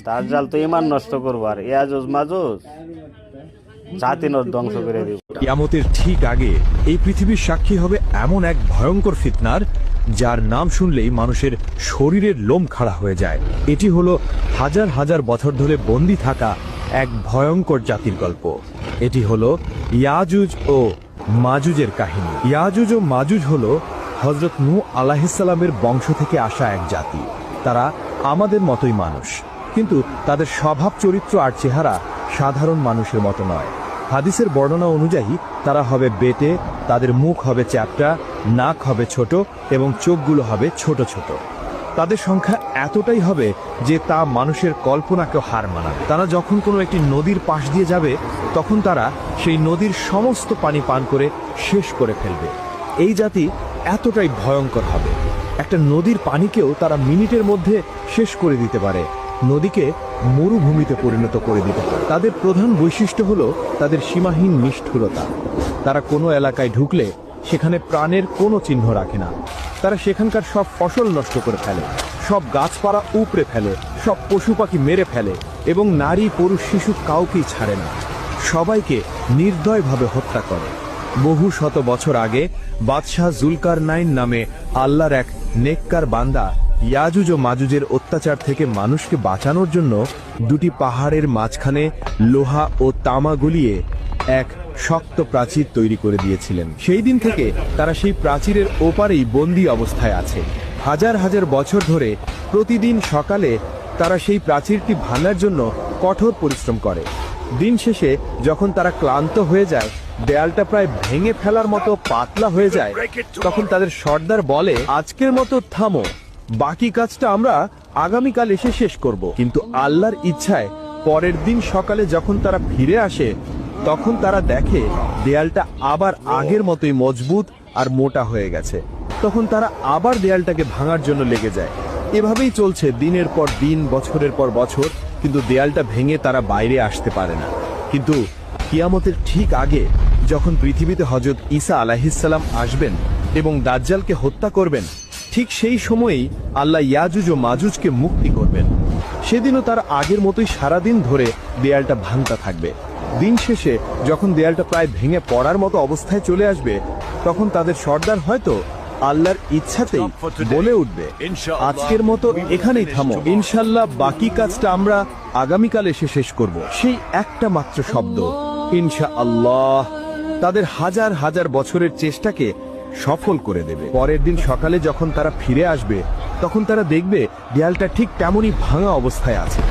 দাজ্জাল তো ঈমান নষ্ট করবো আর ইয়াজুজ মাজুজ জাতিনর ধ্বংস করে দিব। কিয়ামতের ঠিক আগে এই পৃথিবীর সাক্ষী হবে এমন এক ভয়ঙ্কর ফিতনার, যার নাম শুনলেই মানুষের শরীরের লোম খাড়া হয়ে যায়। এটি হলো হাজার হাজার বছর ধরে বন্দী থাকা এক ভয়ঙ্কর জাতির গল্প। এটি হলো ইয়াজুজ ও মাজুজের কাহিনী। ইয়াজুজ ও মাজুজ হলো হযরত নূহ আলাইহিস সালামের বংশ থেকে আসা এক জাতি। তারা আমাদের মতোই মানুষ, কিন্তু তাদের স্বভাব চরিত্র আর চেহারা সাধারণ মানুষের মতো নয়। হাদিসের বর্ণনা অনুযায়ী তারা হবে বেটে, তাদের মুখ হবে চ্যাপ্টা, নাক হবে ছোট এবং চোখগুলো হবে ছোট ছোট। তাদের সংখ্যা এতটাই হবে যে তা মানুষের কল্পনাকেও হার মানাবে। তারা যখন কোনো একটি নদীর পাশ দিয়ে যাবে, তখন তারা সেই নদীর সমস্ত পানি পান করে শেষ করে ফেলবে। এই জাতি এতটাই ভয়ঙ্কর হবে, একটা নদীর পানিকেও তারা মিনিটের মধ্যে শেষ করে দিতে পারে, নদীকে মরুভূমিতে পরিণত করে দিতে পারে। তাদের প্রধান বৈশিষ্ট্য হলো তাদের সীমাহীন নিষ্ঠুরতা। তারা কোনো এলাকায় ঢুকলে সেখানে প্রাণের কোনো চিহ্ন রাখে না। তারা সেখানকার সব ফসল নষ্ট করে ফেলে, সব গাছপালা উপড়ে ফেলে, সব পশু পাখি মেরে ফেলে এবং নারী পুরুষ শিশু কাউকেই ছাড়ে না। সবাইকে নির্দয়ভাবে হত্যা করে। বহু শত বছর আগে বাদশাহ জুলকারনাইন নামে আল্লাহর এক নেককার বান্দা ইয়াজুজ ও মাজুজের অত্যাচার থেকে মানুষকে বাঁচানোর জন্য দুটি পাহাড়ের মাঝখানে লোহা ও তামা গলিয়ে এক শক্ত প্রাচীর তৈরি করে দিয়েছিলেন। সেই দিন থেকে তারা সেই প্রাচীরের ওপারেই বন্দী অবস্থায় আছে। হাজার হাজার বছর ধরে প্রতিদিন সকালে তারা সেই প্রাচীরটি ভাঙার জন্য কঠোর পরিশ্রম করে। দিন শেষে যখন তারা ক্লান্ত হয়ে যায়, দেয়ালটা প্রায় ভেঙে ফেলার মতো পাতলা হয়ে যায়, তখন তাদের সর্দার বলে, আজকের মতো থামো, বাকি কাজটা আমরা আগামীকাল এসে শেষ করব। কিন্তু আল্লাহর ইচ্ছায় পরের দিন সকালে যখন তারা ফিরে আসে, তখন তারা দেখে দেয়ালটা আবার আগের মতোই মজবুত আর মোটা হয়ে গেছে। তখন তারা আবার দেয়ালটাকে ভাঙার জন্য লেগে যায়। এভাবেই চলছে দিনের পর দিন, বছরের পর বছর, কিন্তু দেয়ালটা ভেঙে তারা বাইরে আসতে পারে না। কিন্তু কিয়ামতের ঠিক আগে যখন পৃথিবীতে হযরত ঈসা আলাইহিস সালাম আসবেন এবং দাজ্জালকে হত্যা করবেন, ঠিক সেই সময়েই আল্লাহ ইয়াজুজ ও মাজুজকে মুক্তি করবেন। সেদিনও তার আগের মতোই সারাদিন ধরে দেয়ালটা ভাঙতে থাকবে। দিন শেষে যখন দেয়ালটা প্রায় ভেঙে পড়ার মতো অবস্থায় চলে আসবে, তখন তাদের সর্দার হয়তো আল্লাহর ইচ্ছাতেই বলে উঠবে, আজকের মতো এখানেই থামো, ইনশাল্লাহ বাকি কাজটা আমরা আগামীকাল এসে শেষ করব। সেই একটা মাত্র শব্দ ইনশাআল্লাহ তাদের হাজার হাজার বছরের চেষ্টাকে সফল করে দেবে। পরের দিন সকালে যখন তারা ফিরে আসবে, তখন তারা দেখবে দেয়ালটা ঠিক তেমনই ভাঙা অবস্থায় আছে।